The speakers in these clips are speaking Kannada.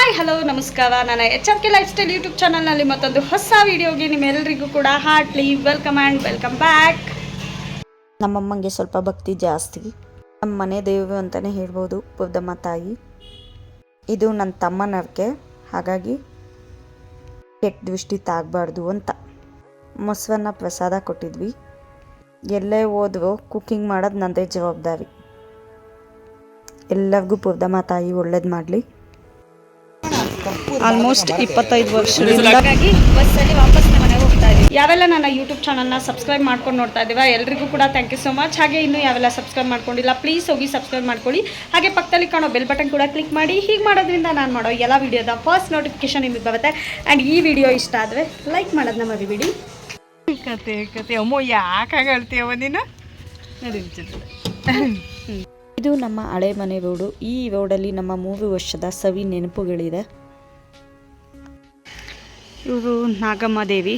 ಹಾಯ್ ಹಲೋ ನಮಸ್ಕಾರ. ನನ್ನ HRK ಲೈಫ್ ಸ್ಟೈಲ್ ಯೂಟ್ಯೂಬ್ ಚಾನಲ್ನಲ್ಲಿ ಮತ್ತೊಂದು ಹೊಸ ವಿಡಿಯೋಗೆ ನಿಮ್ಮೆಲ್ಲರಿಗೂ ಕೂಡ heartly welcome and welcome back. ನಮ್ಮಮ್ಮಂಗೆ ಸ್ವಲ್ಪ ಭಕ್ತಿ ಜಾಸ್ತಿ. ನಮ್ಮ ಮನೆ ದೇವರು ಅಂತಲೇ ಹೇಳ್ಬೋದು ಪುರ್ದಮ್ಮ ತಾಯಿ. ಇದು ನನ್ನ ತಮ್ಮನವ್ರಿಗೆ, ಹಾಗಾಗಿ ಕೆಟ್ಟ ದೃಷ್ಟಿ ತಾಗಬಾರ್ದು ಅಂತ ಮೊಸರನ್ನ ಪ್ರಸಾದ ಕೊಟ್ಟಿದ್ವಿ. ಎಲ್ಲೇ ಹೋದ್ರೂ ಕುಕ್ಕಿಂಗ್ ಮಾಡೋದು ನನ್ನದೇ ಜವಾಬ್ದಾರಿ. ಎಲ್ಲರಿಗೂ ಪುರ್ದಮ್ಮ ತಾಯಿ ಒಳ್ಳೇದು ಮಾಡಲಿ. ಆಲ್ಮೋಸ್ಟ್ 25 ವರ್ಷದಿಂದ ಬಸ್ಸಲ್ಲಿ ವಾಪಸ್ ಮನೆಗೆ ಹೋಗ್ತಾ ಇದ್ದೀವಿ. ಯಾವೆಲ್ಲ ನನ್ನ ಯೂಟ್ಯೂಬ್ ಚಾನಲ್ನ ಸಬ್ಸ್ಕ್ರೈಬ್ ಮಾಡ್ಕೊಂಡು ನೋಡ್ತಾ ಇದ್ದೀರಾ ಎಲ್ರಿಗೂ ಕೂಡ ಥ್ಯಾಂಕ್ ಯು ಸೊ ಮಚ್. ಹಾಗೆ ಇನ್ನೂ ಯಾವೆಲ್ಲ ಸಬ್ಸ್ಕ್ರೈಬ್ ಮಾಡ್ಕೊಂಡಿಲ್ಲ ಪ್ಲೀಸ್ ಹೋಗಿ ಸಬ್ಸ್ಕ್ರೈಬ್ ಮಾಡ್ಕೊಳ್ಳಿ. ಹಾಗೆ ಪಕ್ಕದಲ್ಲಿ ಕಾಣೋ ಬೆಲ್ ಬಟನ್ ಕೂಡ ಕ್ಲಿಕ್ ಮಾಡಿ. ಹೀಗೆ ಮಾಡೋದ್ರಿಂದ ನಾನು ಮಾಡೋ ಎಲ್ಲ ವೀಡಿಯೋದ ಫಸ್ಟ್ ನೋಟಿಫಿಕೇಶನ್ ನಿಮಗೆ ಬರುತ್ತೆ. ಆ್ಯಂಡ್ ಈ ವಿಡಿಯೋ ಇಷ್ಟ ಆದರೆ ಲೈಕ್ ಮಾಡೋದನ್ನ ಮರಿಬೇಡಿ. ಕತೆ ಅಮ್ಮೋ ಯಾಕೆ ಹೇಳ್ತೀಯವ ನೀನು? ಇದು ನಮ್ಮ ಹಳೆ ಮನೆ ರೋಡು. ಈ ರೋಡಲ್ಲಿ ನಮ್ಮ 3 ವರ್ಷದ ಸವಿ ನೆನಪುಗಳಿದೆ. ಇವರು ನಾಗಮ್ಮ ದೇವಿ,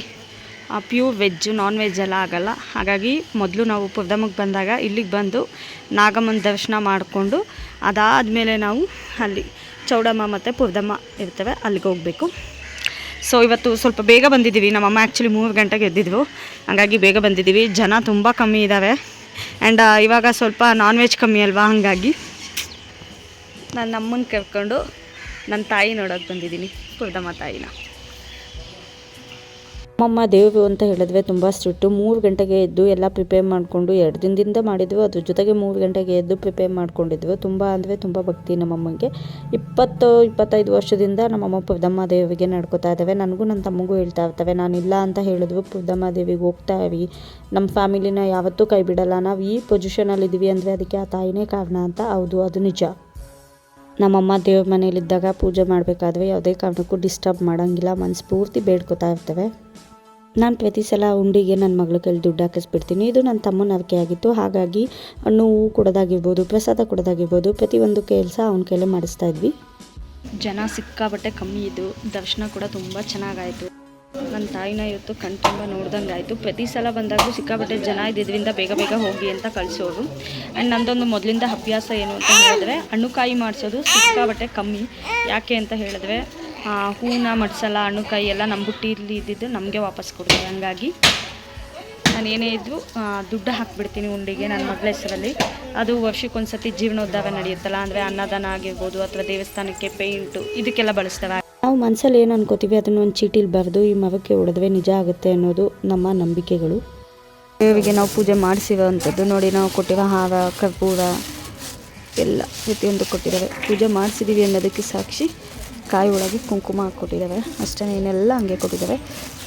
ಪ್ಯೂರ್ ವೆಜ್, ನಾನ್ ವೆಜ್ ಎಲ್ಲ ಆಗಲ್ಲ. ಹಾಗಾಗಿ ಮೊದಲು ನಾವು ಪುರ್ದಮ್ಮಗೆ ಬಂದಾಗ ಇಲ್ಲಿಗೆ ಬಂದು ನಾಗಮ್ಮನ ದರ್ಶನ ಮಾಡಿಕೊಂಡು ಅದಾದಮೇಲೆ ನಾವು ಅಲ್ಲಿ ಚೌಡಮ್ಮ ಮತ್ತು ಪುರ್ದಮ್ಮ ಇರ್ತವೆ, ಅಲ್ಲಿಗೆ ಹೋಗಬೇಕು. ಸೊ ಇವತ್ತು ಸ್ವಲ್ಪ ಬೇಗ ಬಂದಿದ್ದೀವಿ. ನಮ್ಮಮ್ಮ ಆ್ಯಕ್ಚುಲಿ 3 ಗಂಟೆಗೆ ಎದ್ದಿದ್ವು, ಹಾಗಾಗಿ ಬೇಗ ಬಂದಿದ್ದೀವಿ. ಜನ ತುಂಬ ಕಮ್ಮಿ ಇದ್ದಾವೆ. ಆ್ಯಂಡ್ ಇವಾಗ ಸ್ವಲ್ಪ ನಾನ್ ವೆಜ್ ಕಮ್ಮಿ ಅಲ್ವಾ, ಹಾಗಾಗಿ ನನ್ನ ಅಮ್ಮನ ಕರ್ಕೊಂಡು ನನ್ನ ತಾಯಿ ನೋಡೋಕೆ ಬಂದಿದ್ದೀನಿ, ಪುರ್ದಮ್ಮ ತಾಯಿನ. ನಮ್ಮಮ್ಮ ದೇವರು ಅಂತ ಹೇಳಿದ್ರೆ ತುಂಬ ಸ್ಟ್ರಿಕ್ಟು. 3 ಗಂಟೆಗೆ ಎದ್ದು ಎಲ್ಲ ಪ್ರಿಪೇರ್ ಮಾಡಿಕೊಂಡು 2 ದಿನದಿಂದ ಮಾಡಿದ್ವು. ಅದ್ರ ಜೊತೆಗೆ 3 ಗಂಟೆಗೆ ಎದ್ದು ಪ್ರಿಪೇರ್ ಮಾಡ್ಕೊಂಡಿದ್ವು. ತುಂಬ ಅಂದರೆ ತುಂಬ ಭಕ್ತಿ ನಮ್ಮಮ್ಮಗೆ. 20-25 ವರ್ಷದಿಂದ ನಮ್ಮಮ್ಮ ಪುರ್ದಮ್ಮ ದೇವಿಗೆ ನಡ್ಕೋತಾ ಇದ್ದಾವೆ. ನನಗೂ ನನ್ನ ತಮ್ಮಗೂ ಹೇಳ್ತಾ ಇರ್ತವೆ, ನಾನಿಲ್ಲ ಅಂತ ಹೇಳಿದ್ವು ಪುರ್ದಮ್ಮ ದೇವಿಗೆ ಹೋಗ್ತಾ ಇವಿ, ನಮ್ಮ ಫ್ಯಾಮಿಲಿನ ಯಾವತ್ತೂ ಕೈ ಬಿಡಲ್ಲ, ನಾವು ಈ ಪೊಸಿಷನಲ್ಲಿದ್ದೀವಿ ಅಂದರೆ ಅದಕ್ಕೆ ಆ ತಾಯಿನೇ ಕಾರಣ ಅಂತ. ಹೌದು, ಅದು ನಿಜ. ನಮ್ಮಮ್ಮ ದೇವ್ರ ಮನೇಲಿದ್ದಾಗ ಪೂಜೆ ಮಾಡಬೇಕಾದ್ರೆ ಯಾವುದೇ ಕಾರಣಕ್ಕೂ ಡಿಸ್ಟರ್ಬ್ ಮಾಡೋಂಗಿಲ್ಲ, ಮನಸ್ಸು ಪೂರ್ತಿ ಬೇಡ್ಕೊತಾ ಇರ್ತವೆ. ನಾನು ಪ್ರತಿ ಸಲ ಉಂಡಿಗೆ ನನ್ನ ಮಗಳ ಕೈಲಿ ದುಡ್ಡು ಹಾಕಿಸ್ಬಿಡ್ತೀನಿ. ಇದು ನನ್ನ ತಮ್ಮನ ಅರಿಕೆ ಆಗಿತ್ತು. ಹಾಗಾಗಿ ಹಣ್ಣು ಹೂವು ಕೊಡೋದಾಗಿರ್ಬೋದು, ಪ್ರಸಾದ ಕೊಡೋದಾಗಿರ್ಬೋದು, ಪ್ರತಿಯೊಂದು ಕೆಲಸ ಅವನ ಕೈಲೇ ಮಾಡಿಸ್ತಾ ಇದ್ವಿ. ಜನ ಸಿಕ್ಕಾಬಟ್ಟೆ ಕಮ್ಮಿ ಇದ್ದು, ದರ್ಶನ ಕೂಡ ತುಂಬ ಚೆನ್ನಾಗಾಯಿತು. ನನ್ನ ತಾಯಿನ ಇವತ್ತು ಕಣ್ತುಂಬ ನೋಡ್ದಂಗೆ ಆಯಿತು. ಪ್ರತಿ ಸಲ ಬಂದಾಗೂ ಸಿಕ್ಕಾಬಟ್ಟೆ ಜನ ಇದ್ದಿದ್ದರಿಂದ ಬೇಗ ಬೇಗ ಹೋಗಿ ಅಂತ ಕಳಿಸೋರು. ಆ್ಯಂಡ್ ನಂದೊಂದು ಮೊದಲಿಂದ ಅಭ್ಯಾಸ ಏನು ಅಂತ ಹೇಳಿದ್ರೆ, ಹಣ್ಣುಕಾಯಿ ಮಾಡಿಸೋದು ಸಿಕ್ಕಾಬಟ್ಟೆ ಕಮ್ಮಿ. ಯಾಕೆ ಅಂತ ಹೇಳಿದ್ರೆ ಹೂನ ಮಡ್ಸಲ್ಲ, ಹಣ್ಣುಕಾಯಿ ಎಲ್ಲ ನಮ್ಮ ಬುಟ್ಟಿಲಿ ಇದ್ದಿದ್ದು ನಮಗೆ ವಾಪಸ್ ಕೊಡ್ತೀವಿ. ಹಂಗಾಗಿ ನಾನು ಏನೇ ಇದ್ದರೂ ದುಡ್ಡು ಹಾಕಿಬಿಡ್ತೀನಿ ಉಂಡಿಗೆ ನನ್ನ ಮಗಳ ಹೆಸರಲ್ಲಿ. ಅದು ವರ್ಷಕ್ಕೊಂದ್ಸತಿ ಜೀರ್ಣೋದ್ಧಾರ ನಡೆಯುತ್ತಲ್ಲ, ಅಂದರೆ ಅನ್ನದಾನ ಆಗಿರ್ಬೋದು ಅಥವಾ ದೇವಸ್ಥಾನಕ್ಕೆ ಪೇಂಟು ಇದಕ್ಕೆಲ್ಲ ಬಳಸ್ತವೆ. ನಾವು ಮನಸ್ಸಲ್ಲಿ ಏನು ಅನ್ಕೋತೀವಿ ಅದನ್ನು ಒಂದು ಚೀಟಿಲಿ ಬರೆದು ಈ ಮರಕ್ಕೆ ಹೊಡೆದ್ರೆ ನಿಜ ಆಗುತ್ತೆ ಅನ್ನೋದು ನಮ್ಮ ನಂಬಿಕೆಗಳು. ದೇವಿಗೆ ನಾವು ಪೂಜೆ ಮಾಡಿಸಿರೋ ಅಂಥದ್ದು ನೋಡಿ. ನಾವು ಕೊಟ್ಟಿರೋ ಹಾರ, ಕರ್ಪೂರ ಎಲ್ಲ ಪ್ರತಿಯೊಂದು ಕೊಟ್ಟಿದ್ದಾವೆ. ಪೂಜೆ ಮಾಡಿಸಿದ್ದೀವಿ ಅನ್ನೋದಕ್ಕೆ ಸಾಕ್ಷಿ ಕಾಯಿ ಒಳಗೆ ಕುಂಕುಮ ಹಾಕ್ಕೊಟ್ಟಿದ್ದಾವೆ, ಅಷ್ಟೇ. ಏನೆಲ್ಲ ಹಂಗೆ ಕೊಟ್ಟಿದ್ದಾವೆ.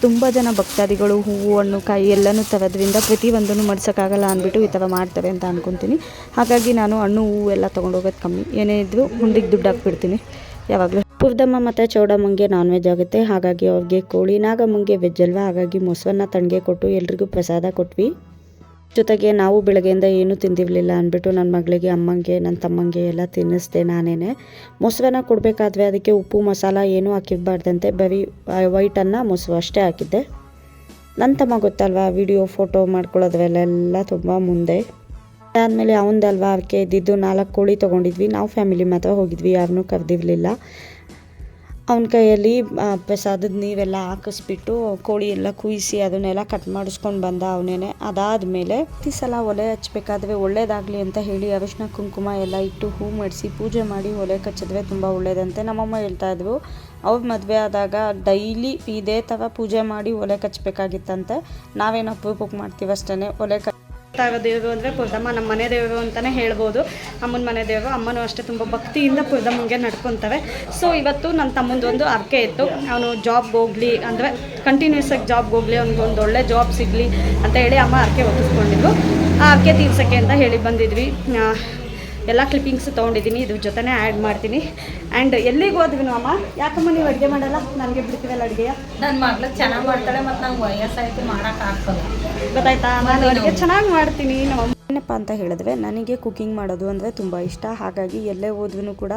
ತುಂಬ ಜನ ಭಕ್ತಾದಿಗಳು ಹೂವು, ಹಣ್ಣು, ಕಾಯಿ ಎಲ್ಲನೂ ತರೋದ್ರಿಂದ ಪ್ರತಿಯೊಂದನ್ನು ಮಡ್ಸೋಕ್ಕಾಗಲ್ಲ ಅಂದ್ಬಿಟ್ಟು ಈ ಥರ ಮಾಡ್ತಾರೆ ಅಂತ ಅಂದ್ಕೊತೀನಿ. ಹಾಗಾಗಿ ನಾನು ಹಣ್ಣು ಹೂವು ಎಲ್ಲ ತೊಗೊಂಡೋಗೋದು ಕಮ್ಮಿ. ಏನೇ ಇದ್ದರೂ ಹುಂಡಿಗೆ ದುಡ್ಡು ಹಾಕ್ಬಿಡ್ತೀನಿ ಯಾವಾಗಲೂ. ಪುರ್ದಮ್ಮ ಮತ್ತು ಚೌಡಮ್ಮಂಗೆ ನಾನ್ ವೆಜ್ ಆಗುತ್ತೆ, ಹಾಗಾಗಿ ಅವ್ರಿಗೆ ಕೋಳಿ, ನಾಗಮ್ಮಂಗೆ ವೆಜ್ ಅಲ್ವಾ, ಹಾಗಾಗಿ ಮೊಸರನ್ನ ತಣ್ಣಗೆ ಕೊಟ್ಟು ಎಲ್ರಿಗೂ ಪ್ರಸಾದ ಕೊಟ್ವಿ. ಜೊತೆಗೆ ನಾವು ಬೆಳಗ್ಗೆಯಿಂದ ಏನೂ ತಿಂದಿರಲಿಲ್ಲ ಅಂದ್ಬಿಟ್ಟು ನನ್ನ ಮಗಳಿಗೆ, ಅಮ್ಮಂಗೆ, ನನ್ನ ತಮ್ಮಂಗೆ ಎಲ್ಲ ತಿನ್ನಿಸ್ದೆ ನಾನೇ. ಮೊಸರನ್ನ ಕೊಡಬೇಕಾದ್ರೆ ಅದಕ್ಕೆ ಉಪ್ಪು ಮಸಾಲ ಏನೂ ಹಾಕಿರಬಾರ್ದಂತೆ, ಬರೀ ವೈಟನ್ನು ಮೊಸರು ಅಷ್ಟೇ ಹಾಕಿದ್ದೆ. ನನ್ನ ತಮ್ಮ ಗೊತ್ತಲ್ವಾ, ವಿಡಿಯೋ ಫೋಟೋ ಮಾಡ್ಕೊಳ್ಳೋದ್ರಲ್ಲೆಲ್ಲ ತುಂಬ ಮುಂದೆ. ಅದಾದಮೇಲೆ ಅವನದಲ್ವಾ ಅದಕ್ಕೆ ಇದ್ದಿದ್ದು 4 ಕೋಳಿ ತೊಗೊಂಡಿದ್ವಿ. ನಾವು ಫ್ಯಾಮಿಲಿ ಮಾತ್ರ ಹೋಗಿದ್ವಿ, ಯಾರನ್ನೂ ಕರೆದಿರಲಿಲ್ಲ. ಅವನ ಕೈಯಲ್ಲಿ ಪ್ರಸಾದದ ನೀವೆಲ್ಲ ಹಾಕಿಸ್ಬಿಟ್ಟು ಕೋಳಿ ಎಲ್ಲ ಕುಯಿಸಿ ಅದನ್ನೆಲ್ಲ ಕಟ್ ಮಾಡಿಸ್ಕೊಂಡು ಬಂದ ಅವನೇನೆ. ಅದಾದಮೇಲೆ ಪ್ರತಿ ಸಲ ಒಲೆ ಹಚ್ಚಬೇಕಾದ್ರೆ ಒಳ್ಳೇದಾಗಲಿ ಅಂತ ಹೇಳಿ ಅರಿಶಿನ ಕುಂಕುಮ ಎಲ್ಲ ಇಟ್ಟು ಹೂ ಮಾಡಿಸಿ ಪೂಜೆ ಮಾಡಿ ಒಲೆ ಕಚ್ಚಿದ್ರೆ ತುಂಬ ಒಳ್ಳೇದಂತೆ. ನಮ್ಮಮ್ಮ ಹೇಳ್ತಾಯಿದ್ರು, ಅವ್ರ ಮದುವೆ ಆದಾಗ ಡೈಲಿ ಇದೇ ಥರ ಪೂಜೆ ಮಾಡಿ ಒಲೆ ಕಚ್ಚಬೇಕಾಗಿತ್ತಂತೆ. ನಾವೇನು ಅಪರೂಪಕ್ಕೆ ಮಾಡ್ತೀವಿ ಅಷ್ಟೇ. ಒಲೆ ದೇವರು ಅಂದರೆ ಪುರ್ದಮ್ಮ ನಮ್ಮ ಮನೆ ದೇವರು ಅಂತಲೇ ಹೇಳ್ಬೋದು. ಅಮ್ಮನ ಮನೆ ದೇವರು. ಅಮ್ಮನೂ ಅಷ್ಟೇ ತುಂಬ ಭಕ್ತಿಯಿಂದ ಪುರ್ದಮ್ಮಂಗೆ ನಡ್ಕೊತವೆ. ಸೊ ಇವತ್ತು ನನ್ನ ತಮ್ಮಂದೊಂದು ಅರ್ಕೆ ಇತ್ತು, ಅವನು ಜಾಬ್ಗೆ ಹೋಗಲಿ, ಅಂದರೆ ಕಂಟಿನ್ಯೂಸ್ ಆಗಿ ಜಾಬ್ಗೆ ಹೋಗಲಿ, ಅವ್ನಿಗೊಂದು ಒಳ್ಳೆ ಜಾಬ್ ಸಿಗಲಿ ಅಂತ ಹೇಳಿ ಅಮ್ಮ ಅರ್ಕೆ ಒತ್ತಿಸ್ಕೊಂಡಿದ್ರು. ಆ ಅರ್ಕೆ ತೀರ್ಸೋಕ್ಕೆ ಅಂತ ಹೇಳಿ ಬಂದಿದ್ವಿ. ಎಲ್ಲ ಕ್ಲಿಪ್ಪಿಂಗ್ಸ್ ತೊಗೊಂಡಿದ್ದೀನಿ, ಇದ್ರ ಜೊತೆನೇ ಆ್ಯಡ್ ಮಾಡ್ತೀನಿ. ಆ್ಯಂಡ್ ಎಲ್ಲಿಗೆ ಹೋದ್ವಿ ಅಮ್ಮ? ಯಾಕಮ್ಮ ನೀವು ಅಡುಗೆ ಮಾಡಲ್ಲ? ನನಗೆ ಬಿಡ್ತೀವಲ್ಲ ಅಡುಗೆಯ? ನನ್ನ ಮಗಳು ಚೆನ್ನಾಗಿ ಮಾಡ್ತಾಳೆ, ಮತ್ತು ನಂಗೆ ವಯಸ್ಸಾಯಿತು ಮಾಡೋಕ್ಕಾಗ್ತದೆ. ಗೊತ್ತಾಯ್ತಾ? ನಾನು ಅಡುಗೆ ಚೆನ್ನಾಗಿ ಮಾಡ್ತೀನಿ. ಏನಪ್ಪ ಅಂತ ಹೇಳಿದ್ರೆ, ನನಗೆ ಕುಕ್ಕಿಂಗ್ ಮಾಡೋದು ಅಂದರೆ ತುಂಬ ಇಷ್ಟ. ಹಾಗಾಗಿ ಎಲ್ಲೇ ಹೋದ್ರೂ ಕೂಡ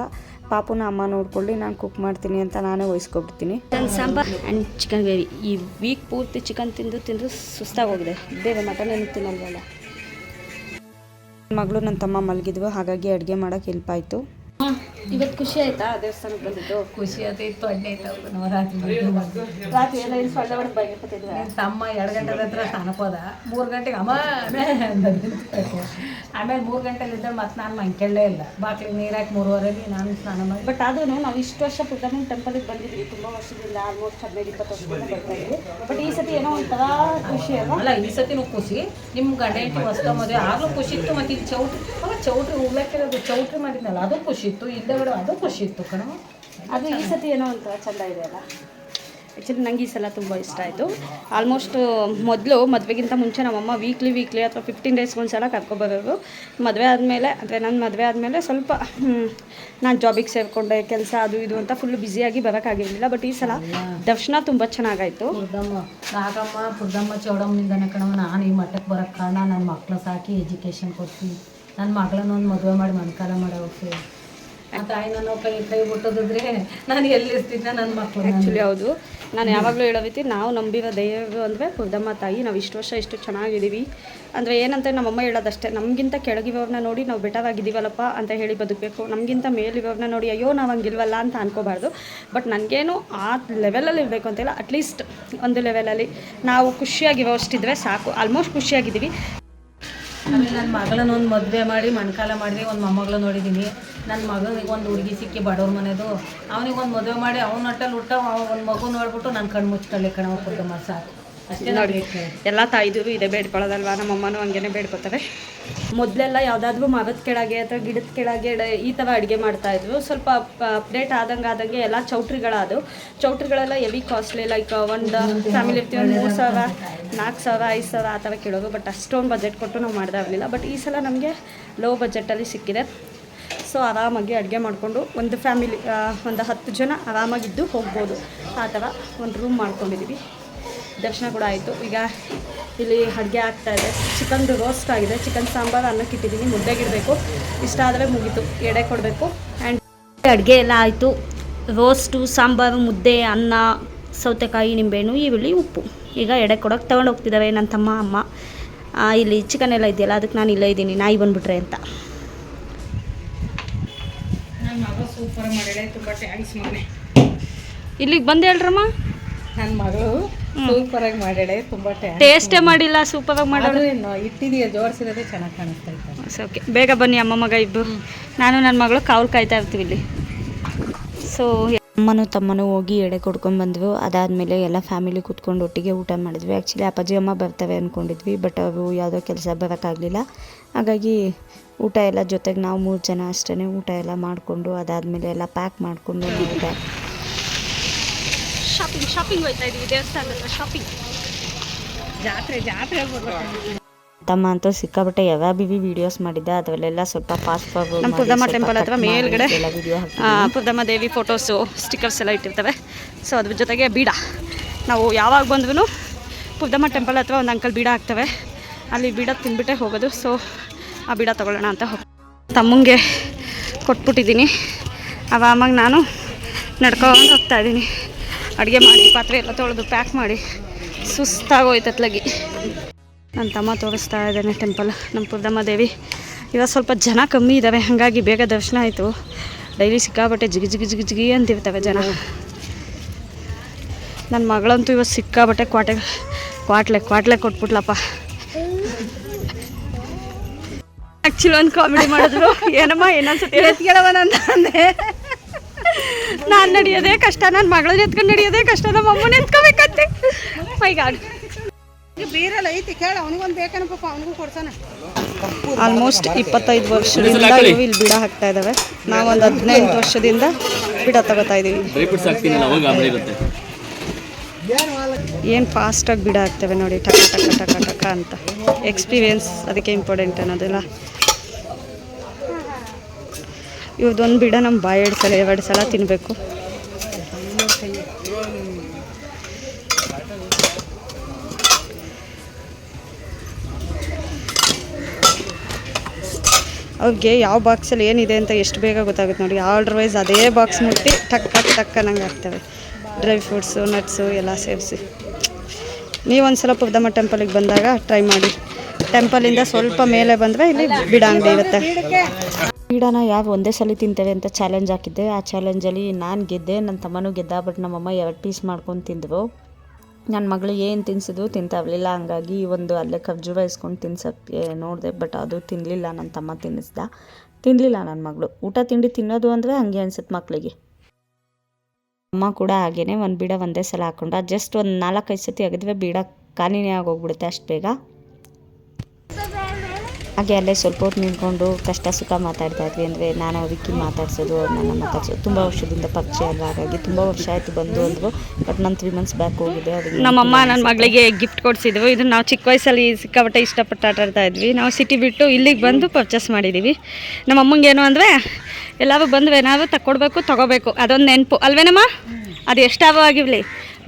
ಪಾಪುನ ಅಮ್ಮ ನೋಡ್ಕೊಳ್ಳಿ, ನಾನು ಕುಕ್ ಮಾಡ್ತೀನಿ ಅಂತ ನಾನೇ ವಹಿಸ್ಕೊಬಿಡ್ತೀನಿ. Chicken sambar and chicken gravy. ಈ ವೀಕ್ ಪೂರ್ತಿ ಚಿಕನ್ ತಿಂದು ಸುಸ್ತಾಗೋಗಿದೆ. ಬೇರೆ ಮಟನ್ ಏನು ತಿನ್ನಲ್ವಲ್ಲ. ಮಗಳು ನನ್ನ ತಮ್ಮ ಮಲಗಿದ್ವು, ಹಾಗಾಗಿ ಅಡುಗೆ ಮಾಡೋಕ್ಕೆ ಹೆಲ್ಪ್ ಆಯಿತು. ಇವತ್ತು ಖುಷಿ ಆಯ್ತಾ ದೇವಸ್ಥಾನಕ್ಕೆ ಬಂದಿದ್ದು? ಖುಷಿ ಆಯ್ತು, ಅಡ್ಡೆ ಆಯ್ತು. ನವರಾತ್ರಿ ರಾತ್ರಿ ಎಲ್ಲ ಏನು ಸೊಳ್ಳೆ ಹೊಡೆದು ಬೈಗಿರ್ತಿದ್ವಿ. ತಮ್ಮ 2 ಗಂಟೆ ಹತ್ರ ಸ್ನಾನಕ್ಕೆ ಹೋದ. 3 ಗಂಟೆಗೆ ಅಮ್ಮ ಆಮೇಲೆ 3 ಗಂಟೆಲಿದ್ದರೆ ಮತ್ತೆ ನಾನು ಮಂಕೆಳ್ಳೇ ಇಲ್ಲ. ಬಾಕ್ಲಿಗೆ ನೀರು ಹಾಕಿ 3:15ಗೆ ನಾನು ಸ್ನಾನ ಮಾಡಿ. ಬಟ್ ಆದ್ರೂ ನಾವು ಇಷ್ಟು ವರ್ಷ ಪುಟ್ಟಮ್ಮನ ಟೆಂಪಲ್ಗೆ ಬಂದಿದ್ವಿ, ತುಂಬ ವರ್ಷದಿಂದ, ಆಲ್ಮೋಸ್ಟ್ 15-20 ವರ್ಷದಿಂದ ಬರ್ತಾ ಇದ್ವಿ. ಬಟ್ ಈ ಸತಿ ಏನೋ ಒಂಥರ ಖುಷಿ ಅಲ್ಲ. ಈ ಸತಿನೂ ಖುಷಿ. ನಿಮ್ಮ ಗಂಡ ಹೆಂಡತಿ ಹೊಸ ಮದುವೆ ಆಗಲೂ ಖುಷಿ ಇತ್ತು. ಮತ್ತು ಇದು ಚೌಟ್ರಿ ಉಗ್ಲಕ್ಕಿರೋದು ಚೌಟ್ರಿ ಮಾಡಿದ್ನಲ್ಲ ಅದು ಖುಷಿ ಇತ್ತು. ಇಲ್ಲೇ ಬಿಡು ಅದು ಖುಷಿ ಇತ್ತು ಕಣೋ. ಅದು ಈ ಸತಿ ಏನೋ ಒಂಥರ ಚೆಂದ ಇದೆ ಅಲ್ಲ. ಆ್ಯಕ್ಚುಲಿ ನಂಗೆ ಈ ಸಲ ತುಂಬ ಇಷ್ಟ ಆಯಿತು. ಆಲ್ಮೋಸ್ಟ್ ಮೊದಲು ಮದುವೆಗಿಂತ ಮುಂಚೆ ನಮ್ಮಮ್ಮ ವೀಕ್ಲಿ ಅಥವಾ 15 ಡೇಸ್ಗೆ ಒಂದು ಸಲ ಕರ್ಕೊಬರೋರು. ಮದುವೆ ಆದಮೇಲೆ ಅಂದರೆ ನನ್ನ ಮದುವೆ ಆದಮೇಲೆ ಸ್ವಲ್ಪ ನಾನು ಜಾಬಿಗೆ ಸೇರಿಕೊಂಡೆ, ಕೆಲಸ ಅದು ಇದು ಅಂತ ಫುಲ್ಲು ಬ್ಯುಸಿಯಾಗಿ ಬರೋಕ್ಕಾಗಿರಲಿಲ್ಲ. ಬಟ್ ಈ ಸಲ ದರ್ಶನ ತುಂಬ ಚೆನ್ನಾಗಾಯಿತು. ಪುರ್ದಮ್ಮ ಚೌಡಮ್ಮನಿಂದನೇ ಕಣವ ನಾನು ಈ ಮಟ್ಟಕ್ಕೆ ಬರೋಕ್ಕೆ ಕಾರಣ. ನನ್ನ ಮಕ್ಕಳು ಸಾಕಿ ಎಜುಕೇಷನ್ ಕೊಟ್ಟು ನನ್ನ ಮಗಳನ್ನ ಒಂದು ಮದುವೆ ಮಾಡಿ ಮನ್ಕಾಲ ಮಾಡೋಕೆ ಆ ತಾಯಿ ನನ್ನ ಕೈ ಬಿಟ್ಟೋದಿದ್ರೆ ನಾನು ಎಲ್ಲಿರ್ತಿದ್ದೆ ನನ್ನ ಮಕ್ಕಳು. ಆ್ಯಕ್ಚುಲಿ ಹೌದು, ನಾನು ಯಾವಾಗಲೂ ಹೇಳೋದೈತಿ, ನಾವು ನಂಬಿರೋ ದೇವರು ಅಂದರೆ ಪುರ್ದಮ್ಮ ತಾಯಿ. ನಾವು ಇಷ್ಟು ವರ್ಷ ಇಷ್ಟು ಚೆನ್ನಾಗಿದ್ದೀವಿ ಅಂದರೆ ಏನಂತ ನಮ್ಮಮ್ಮ ಹೇಳೋದಷ್ಟೇ, ನಮಗಿಂತ ಕೆಳಗಿರೋರನ್ನ ನೋಡಿ ನಾವು ಬೆಟರ್ ಆಗಿದ್ದೀವಲ್ಲಪ್ಪ ಅಂತ ಹೇಳಿ ಬದುಕಬೇಕು. ನಮಗಿಂತ ಮೇಲಿರೋರನ್ನ ನೋಡಿ ಅಯ್ಯೋ ನಾವು ಹಂಗಿಲ್ವಲ್ಲ ಅಂತ ಅನ್ಕೋಬಾರ್ದು. ಬಟ್ ನನಗೇನು ಆ ಲೆವೆಲಲ್ಲಿ ಇರಬೇಕು ಅಂತಿಲ್ಲ, ಅಟ್ಲೀಸ್ಟ್ ಒಂದು ಲೆವೆಲಲ್ಲಿ ನಾವು ಖುಷಿಯಾಗಿರೋಷ್ಟಿದ್ರೆ ಸಾಕು. ಆಲ್ಮೋಸ್ಟ್ ಖುಷಿಯಾಗಿದ್ದೀವಿ. ಆಮೇಲೆ ನನ್ನ ಮಗಳನ್ನ ಒಂದು ಮದುವೆ ಮಾಡಿ ಮಣ್ಕಾಲ ಮಾಡಿದೆ. ಒಂದು ಮೊಮ್ಮಗಳು ನೋಡಿದ್ದೀನಿ. ನನ್ನ ಮಗನಿಗೆ ಒಂದು ಹುಡುಗಿ ಸಿಕ್ಕಿ ಬಡವ್ರ ಮನೆದು, ಅವನಿಗೆ ಒಂದು ಮದುವೆ ಮಾಡಿ ಅವ್ನ ಹೊಟ್ಟೆಲ್ಲಿ ಹುಟ್ಟ ಒಂದು ಮಗು ನೋಡ್ಬಿಟ್ಟು ನನ್ನ ಕಣ್ಣು ಮುಚ್ಕೊಳ್ಳಿ ಕಣ ಪುರ್ದಮ್ಮ ಸಾಕು. ಅಷ್ಟೇ ನೋಡಿ. ಎಲ್ಲ ತಾಯಿದೂರು ಇದೆ ಬೇಡ್ಕೊಳ್ಳೋದಲ್ವಾ, ನಮ್ಮಮ್ಮನೂ ಹಂಗೇನೆ ಬೇಡ್ಕೊತವೆ. ಮೊದಲೆಲ್ಲ ಯಾವುದಾದ್ರೂ ಮರದ ಕೆಳಗೆ ಅಥವಾ ಗಿಡದ ಕೆಳಗೆ ಈ ಥರ ಅಡುಗೆ ಮಾಡ್ತಾಯಿದ್ರು. ಸ್ವಲ್ಪ ಅಪ್ಡೇಟ್ ಆದಂಗೆ ಎಲ್ಲ ಚೌಟ್ರಿಗಳಾದವು. ಚೌಟ್ರಿಗಳೆಲ್ಲ ಹೆವಿ ಕಾಸ್ಟ್ಲಿ, ಲೈಕ್ ಒಂದು ಫ್ಯಾಮಿಲಿ ಇರ್ತೀವಿ, 3,000, 4,000, 5,000 ಆ ಥರ ಕೇಳೋದು. ಬಟ್ ಅಷ್ಟೊಂದು ಬಜೆಟ್ ಕೊಟ್ಟು ನಾವು ಮಾಡ್ದಾಗಲಿಲ್ಲ. ಬಟ್ ಈ ಸಲ ನಮಗೆ ಲೋ ಬಜೆಟಲ್ಲಿ ಸಿಕ್ಕಿದೆ. ಸೊ ಆರಾಮಾಗಿ ಅಡುಗೆ ಮಾಡಿಕೊಂಡು ಒಂದು ಫ್ಯಾಮಿಲಿ ಒಂದು 10 ಜನ ಆರಾಮಾಗಿದ್ದು ಹೋಗ್ಬೋದು. ಆ ಥರ ಒಂದು ರೂಮ್ ಮಾಡ್ಕೊಂಡಿದ್ದೀವಿ. ದರ್ಶನ ಕೂಡ ಆಯಿತು. ಈಗ ಇಲ್ಲಿ ಅಡುಗೆ ಆಗ್ತಾಯಿದೆ. ಚಿಕನ್ದು ರೋಸ್ಟ್ ಆಗಿದೆ, ಚಿಕನ್ ಸಾಂಬಾರು ಅನ್ನಕ್ಕೆ ಇಟ್ಟಿದ್ದೀನಿ, ಮುದ್ದೆಗಿಡಬೇಕು. ಇಷ್ಟ ಆದರೆ ಮುಗೀತು, ಎಡೆ ಕೊಡಬೇಕು. ಆ್ಯಂಡ್ ಅಡುಗೆ ಎಲ್ಲ ಆಯಿತು. ರೋಸ್ಟು, ಸಾಂಬಾರು, ಮುದ್ದೆ, ಅನ್ನ, ಸೌತೆಕಾಯಿ, ನಿಂಬೆಹಣ್ಣು, ಈರುಳ್ಳಿ, ಉಪ್ಪು. ಈಗ ಎಡೆ ಕೊಡೋಕ್ಕೆ ತೊಗೊಂಡು ಹೋಗ್ತಿದ್ದಾವೆ ನನ್ನ ತಮ್ಮ ಅಮ್ಮ. ಇಲ್ಲಿ ಚಿಕನ್ ಎಲ್ಲ ಇದೆಯಲ್ಲ, ಅದಕ್ಕೆ ನಾನು ಇಲ್ಲೇ ಇದ್ದೀನಿ, ನಾಯಿ ಬಂದುಬಿಟ್ರೆ ಅಂತ. ನನ್ನ ಮಗಳು ಸೂಪರ್ ಮಾಡ್ಯಾಳೆ, ತುಂಬ ಟ್ಯಾಂಕ್ಸ್ ಮನೆ. ಇಲ್ಲಿಗೆ ಬಂದು ಹೇಳ್ರಮ್ಮ. ನನ್ನ ಮಗಳು ಸೂಪರಾಗಿ ಮಾಡ್ಯಾಳೆ, ತುಂಬ ಟೇಸ್ಟೇ ಮಾಡಿಲ್ಲ, ಸೂಪರಾಗಿ ಮಾಡೋದು. ಇಟ್ಟಿದೀಯ ಜೋಡಿಸಿರೋದೇ ಚೆನ್ನಾಗಿ ಕಾಣಿಸ್ತಾ ಇತ್ತು. ಸೊ ಓಕೆ, ಬೇಗ ಬನ್ನಿ ಅಮ್ಮ ಮಗ ಇಬ್ಬರು. ನಾನು ನನ್ನ ಮಗಳು ಕಾವ್ಲು ಕಾಯ್ತಾ ಇರ್ತೀವಿ ಇಲ್ಲಿ. ಸೊ ಅಮ್ಮನೂ ತಮ್ಮನೂ ಹೋಗಿ ಎಡೆ ಕೊಡ್ಕೊಂಡು ಬಂದ್ವು. ಅದಾದಮೇಲೆ ಎಲ್ಲ ಫ್ಯಾಮಿಲಿ ಕೂತ್ಕೊಂಡು ಒಟ್ಟಿಗೆ ಊಟ ಮಾಡಿದ್ವಿ. ಆ್ಯಕ್ಚುಲಿ ಅಪ್ಪಾಜಿ ಅಮ್ಮ ಬರ್ತವೆ ಅಂದ್ಕೊಂಡಿದ್ವಿ, ಬಟ್ ಅವರು ಯಾವುದೋ ಕೆಲಸ ಬರೋಕ್ಕಾಗಲಿಲ್ಲ. ಹಾಗಾಗಿ ಊಟ ಎಲ್ಲ ಜೊತೆಗೆ ನಾವು 3 ಜನ ಅಷ್ಟೇ ಊಟ ಎಲ್ಲ ಮಾಡಿಕೊಂಡು ಅದಾದಮೇಲೆ ಎಲ್ಲ ಪ್ಯಾಕ್ ಮಾಡಿಕೊಂಡು ಊಟ ಶಾಪಿಂಗ್ ಹೋಗ್ತಾ ಇದೀವಿ, ದೇವಸ್ಥಾನದ ಹತ್ರ ಶಾಪಿಂಗ್. ಜಾತ್ರೆ ತಮ್ಮ ಅಂತೂ ಸಿಕ್ಕಾಬಟ್ಟೆ ಯಾವ ವಿಡಿಯೋಸ್ ಮಾಡಿದ್ದೆ, ಅದರಲ್ಲೆಲ್ಲ ಸ್ವಲ್ಪ ಫಾಸ್ಟ್ ಫಾರ್ವರ್ಡ್ ನಮ್ಮ ಪುರ್ದಮ್ಮ ಟೆಂಪಲ್ ಹತ್ರ ಮೇಲ್ಗಡೆ ವಿಡಿಯೋ ಪುರ್ದಮ್ಮ ದೇವಿ ಫೋಟೋಸು, ಸ್ಟಿಕ್ಕರ್ಸ್ ಎಲ್ಲ ಇಟ್ಟಿರ್ತವೆ. ಸೊ ಅದ್ರ ಜೊತೆಗೆ ಬೀಡ. ನಾವು ಯಾವಾಗ ಬಂದ್ರೂ ಪುರ್ದಮ್ಮ ಟೆಂಪಲ್ ಹತ್ರ ಒಂದು ಅಂಕಲ್ ಬೀಡ ಹಾಕ್ತವೆ, ಅಲ್ಲಿ ಬೀಡ ತಿಂದ್ಬಿಟ್ಟೆ ಹೋಗೋದು. ಸೊ ಆ ಬೀಡ ತೊಗೊಳ್ಳೋಣ ಅಂತ ತಮ್ಮಂಗೆ ಕೊಟ್ಬಿಟ್ಟಿದ್ದೀನಿ. ಆರಾಮಾಗಿ ನಾನು ನಡ್ಕೊಂಡು ಹೋಗ್ತಾಯಿದ್ದೀನಿ. ಅಡುಗೆ ಮಾಡಿ ಪಾತ್ರೆ ಎಲ್ಲ ತೊಳೆದು ಪ್ಯಾಕ್ ಮಾಡಿ ಸುಸ್ತಾಗೋಯ್ತತ್ಲಾಗಿ ನನ್ನ ತಮ್ಮ ತೋರಿಸ್ತಾ ಇದ್ದಾನೆ ಟೆಂಪಲ್, ನಮ್ಮ ಪುರ್ದಮ್ಮ ದೇವಿ. ಇವಾಗ ಸ್ವಲ್ಪ ಜನ ಕಮ್ಮಿ ಇದ್ದಾವೆ, ಹಾಗಾಗಿ ಬೇಗ ದರ್ಶನ ಆಯಿತು. ಡೈಲಿ ಸಿಕ್ಕಾಬಟ್ಟೆ ಜಿಗಿ ಅಂತಿರ್ತವೆ ಜನ. ನನ್ನ ಮಗಳಂತೂ ಇವತ್ತು ಸಿಕ್ಕಾಬಟ್ಟೆ ಕ್ವಾಟ್ಲೆ ಕೊಟ್ಬಿಟ್ಲಪ್ಪ. ಆ್ಯಕ್ಚುಲಿ ಒಂದು ಕಾಮಿಡಿ ಮಾಡಿದ್ರು, ಏನಮ್ಮ ಏನನ್ಸುತ್ತೆ ಎತ್ಕೊಳ್ಳೋವನಂದೆ. ನಾನು ನಡೆಯೋದೇ ಕಷ್ಟ, ನನ್ನ ಮಗಳನ್ನ ಎತ್ಕೊಂಡು ನಡೆಯೋದೇ ಕಷ್ಟ, ನಮ್ಮ ಅಮ್ಮನ ಎತ್ಕೋಬೇಕಂತೆ. ಮೈ ಗಾಡ್, ಬೀರಲ್ಲ ಐತಿ ಕೇಳ, ಅವನಿಗೊಂದು ಬೇಕನಪ್ಪ, ಅವನಿಗೂ ಕೊಡ್ಸೋಣ. ಆಲ್ಮೋಸ್ಟ್ 25 ವರ್ಷದಿಂದ ಇವು ಇಲ್ಲಿ ಬಿಡ ಹಾಕ್ತಾ ಇದ್ದಾವೆ. ನಾವೊಂದು 18 ವರ್ಷದಿಂದ ಬಿಡ ತಗೋತಾ ಇದ್ದೀವಿ. ಏನು ಫಾಸ್ಟಾಗಿ ಬಿಡ ಹಾಕ್ತೇವೆ ನೋಡಿ, ಟಕ ಟಕ ಟಕ ಟಕ ಅಂತ. ಎಕ್ಸ್ಪೀರಿಯೆನ್ಸ್ ಅದಕ್ಕೆ ಇಂಪಾರ್ಟೆಂಟ್ ಅನ್ನೋದಿಲ್ಲ. ಇವ್ರದ್ದೊಂದು ಬಿಡ ನಮ್ಮ ಬಾಯಿ 2 ಸಲ ತಿನ್ನಬೇಕು. ಅವ್ರಿಗೆ ಯಾವ ಬಾಕ್ಸಲ್ಲಿ ಏನಿದೆ ಅಂತ ಎಷ್ಟು ಬೇಗ ಗೊತ್ತಾಗುತ್ತೆ ನೋಡಿ. ಆರ್ಡ್ರ್ ವೈಸ್ ಅದೇ ಬಾಕ್ಸ್ ಮುಟ್ಟಿ ಟಕ್ ಟಕ್ ಟಕ್ ಅನ್ನಂಗೆ ಆಗ್ತವೆ. ಡ್ರೈ ಫ್ರೂಟ್ಸು, ನಟ್ಸು ಎಲ್ಲ ಸೇರಿಸಿ. ನೀವೊಂದ್ಸಲ ಪುರ್ದಮ್ಮ ಟೆಂಪಲಿಗೆ ಬಂದಾಗ ಟ್ರೈ ಮಾಡಿ. ಟೆಂಪಲಿಂದ ಸ್ವಲ್ಪ ಮೇಲೆ ಬಂದರೆ ಇಲ್ಲಿ ಬಿಡ ಅಂಗಡಿ ಇರುತ್ತೆ. ಬೀಡಾನ ಯಾವ ಒಂದೇ ಸಲ ತಿಂತೇವೆ ಅಂತ ಚಾಲೆಂಜ್ ಹಾಕಿದ್ದೆ. ಆ ಚಾಲೆಂಜಲ್ಲಿ ನಾನು ಗೆದ್ದೆ, ನನ್ನ ತಮ್ಮನೂ ಗೆದ್ದ. ಬಟ್ ನಮ್ಮಮ್ಮ 2 ಪೀಸ್ ಮಾಡ್ಕೊಂಡು ತಿಂದವು. ನನ್ನ ಮಗಳು ಏನು ತಿನ್ಸಿದ್ರು ತಿಂತಾವಲಿಲ್ಲ, ಹಂಗಾಗಿ ಒಂದು ಅಲ್ಲೇ ಖರ್ಜೂರ ಇಸ್ಕೊಂಡು ತಿನ್ಸೋಕ್ಕೆ ನೋಡಿದೆ. ಬಟ್ ಅದು ತಿನ್ನಲಿಲ್ಲ, ನನ್ನ ತಮ್ಮ ತಿನ್ನಲಿಲ್ಲ ನನ್ನ ಮಗಳು. ಊಟ ತಿಂಡಿ ತಿನ್ನೋದು ಅಂದರೆ ಹಂಗೆ ಅನ್ಸುತ್ತೆ ಮಕ್ಕಳಿಗೆ. ಅಮ್ಮ ಕೂಡ ಹಾಗೇ ಒಂದು ಬೀಡ ಒಂದೇ ಸಲ ಹಾಕೊಂಡ್ರೆ ಜಸ್ಟ್ ಒಂದು 4-5 ಸತಿ ಆಗಿದ್ವಿ, ಬೀಡ ಖಾಲಿನೇ ಆಗೋಗ್ಬಿಡುತ್ತೆ ಅಷ್ಟು ಬೇಗ. ಹಾಗೆ ಅಲ್ಲೇ ಸ್ವಲ್ಪ ಹೊತ್ತು ನಿಂತ್ಕೊಂಡು ಕಷ್ಟ ಸುಖ ಮಾತಾಡ್ತಾ ಇದ್ವಿ. ಅಂದರೆ ನಾನು ವಿಕ್ಕಿ ಮಾತಾಡ್ಸೋದು, ನನ್ನ ಮಾತಾಡ್ಸೋದು. ತುಂಬ ವರ್ಷದಿಂದ ಪರಿಚಯ ಅಲ್ವ, ಹಾಗಾಗಿ ತುಂಬ ವರ್ಷ ಆಯಿತು ಬಂದು ಅಂದರು. ಬಟ್ ನಾನು 3 ಮಂತ್ಸ್ ಬ್ಯಾಕ್ ಹೋಗಿದ್ದೆ. ಅವ್ರಿಗೆ ನಮ್ಮಮ್ಮ ನನ್ನ ಮಗಳಿಗೆ ಗಿಫ್ಟ್ ಕೊಡಿಸಿದ್ವು. ಇದನ್ನು ನಾವು ಚಿಕ್ಕ ವಯಸ್ಸಲ್ಲಿ ಸಿಕ್ಕಾಪಟ್ಟೆ ಇಷ್ಟಪಟ್ಟು ಆಟಾಡ್ತಾ ಇದ್ವಿ. ನಾವು ಸಿಟಿ ಬಿಟ್ಟು ಇಲ್ಲಿಗೆ ಬಂದು ಪರ್ಚೇಸ್ ಮಾಡಿದ್ದೀವಿ. ನಮ್ಮಮ್ಮಂಗೆ ಏನು ಅಂದರೆ ಎಲ್ಲವೂ ಬಂದ್ವಿ ನಾವು ತಗೊಡ್ಬೇಕು ತೊಗೋಬೇಕು, ಅದೊಂದು ನೆನಪು ಅಲ್ವೇನಮ್ಮ. ಅದು ಎಷ್ಟಾವ ಆಗಿರಲಿ,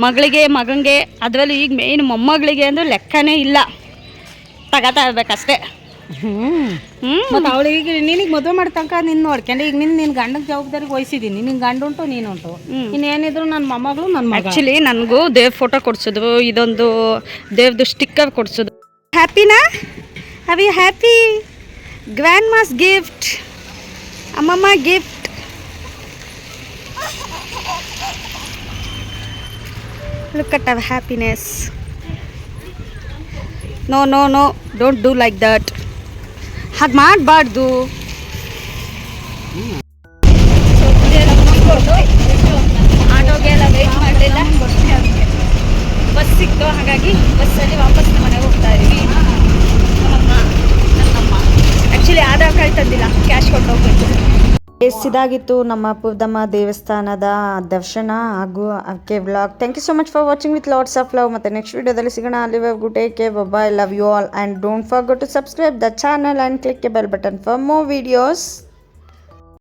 ಮಗಳಿಗೆ ಮಗನಿಗೆ, ಅದರಲ್ಲೂ ಈಗ ಮೇಯ್ನ್ ಮೊಮ್ಮಗಳಿಗೆ ಅಂದರೆ ಲೆಕ್ಕನೇ ಇಲ್ಲ, ತಗೋತಾ ಇರ್ಬೇಕಷ್ಟೇ. ಮತ್ತು ಅವಳಿಗೆ ನಿನಗೆ ಮದುವೆ ಮಾಡಿ ತನಕ ನಿನ್ನ ನೋಡ್ಕೊಂಡು ಈಗ ನಿನ್ನ ಗಂಡನ ಜವಾಬ್ದಾರಿಗೆ ವಹಿಸಿದ್ದೀನಿ. ನಿನ್ನ ಗಂಡ ಉಂಟು, ನೀನುಂಟು. ಇನ್ನೇನಿದ್ರು ನನ್ನ ಮೊಮ್ಮಗಳು ನನ್ನ ಮಗ. ಆ್ಯಕ್ಚುಲಿ ನನಗೂ ದೇವ್ರ ಫೋಟೋ ಕೊಡ್ಸಿದ್ರು, ಇದೊಂದು ದೇವ್ರದ್ದು ಸ್ಟಿಕ್ಕರ್ ಕೊಡ್ಸಿದ್ರು. ಹ್ಯಾಪಿನಾ? Have you happy? Grandma's gift, ಅಮ್ಮಮ್ಮ gift. Look at our happiness. No, don't do like that. ಹಾಗೆ ಮಾಡಬಾರ್ದು. ಆಟೋಗೆ ಎಲ್ಲ ವೆಯ್ಟ್ ಮಾಡಲಿಲ್ಲ, ಬಸ್ ಸಿಕ್ತು. ಹಾಗಾಗಿ ಬಸ್ಸಲ್ಲಿ ವಾಪಸ್ ನಮ್ಮ ಮನೆಗೆ ಹೋಗ್ತಾ ಇದ್ದೀವಿ. ನನ್ನಮ್ಮ ಆ್ಯಕ್ಚುಲಿ ಆಧಾರ್ ಕಾರ್ಡ್ ತಂದಿಲ್ಲ, ಕ್ಯಾಶ್ ಕೊಟ್ಟು ಹೋಗ್ಬೇಕು. ಇದಾಗಿತ್ತು ನಮ್ಮ ಪುರದಮ್ಮ ದೇವಸ್ಥಾನದ ದರ್ಶನ ಹಾಗೂ ಕೆ vlog. Thank you so much for watching with lots of love. ಮತ್ತು ನೆಕ್ಸ್ಟ್ ವಿಡಿಯೋದಲ್ಲಿ ಸಿಗೋಣ. ಅಲ್ಲಿವರೆಗೂ take care, bye, love you all, and don't forget to subscribe the channel and click the bell button for more videos.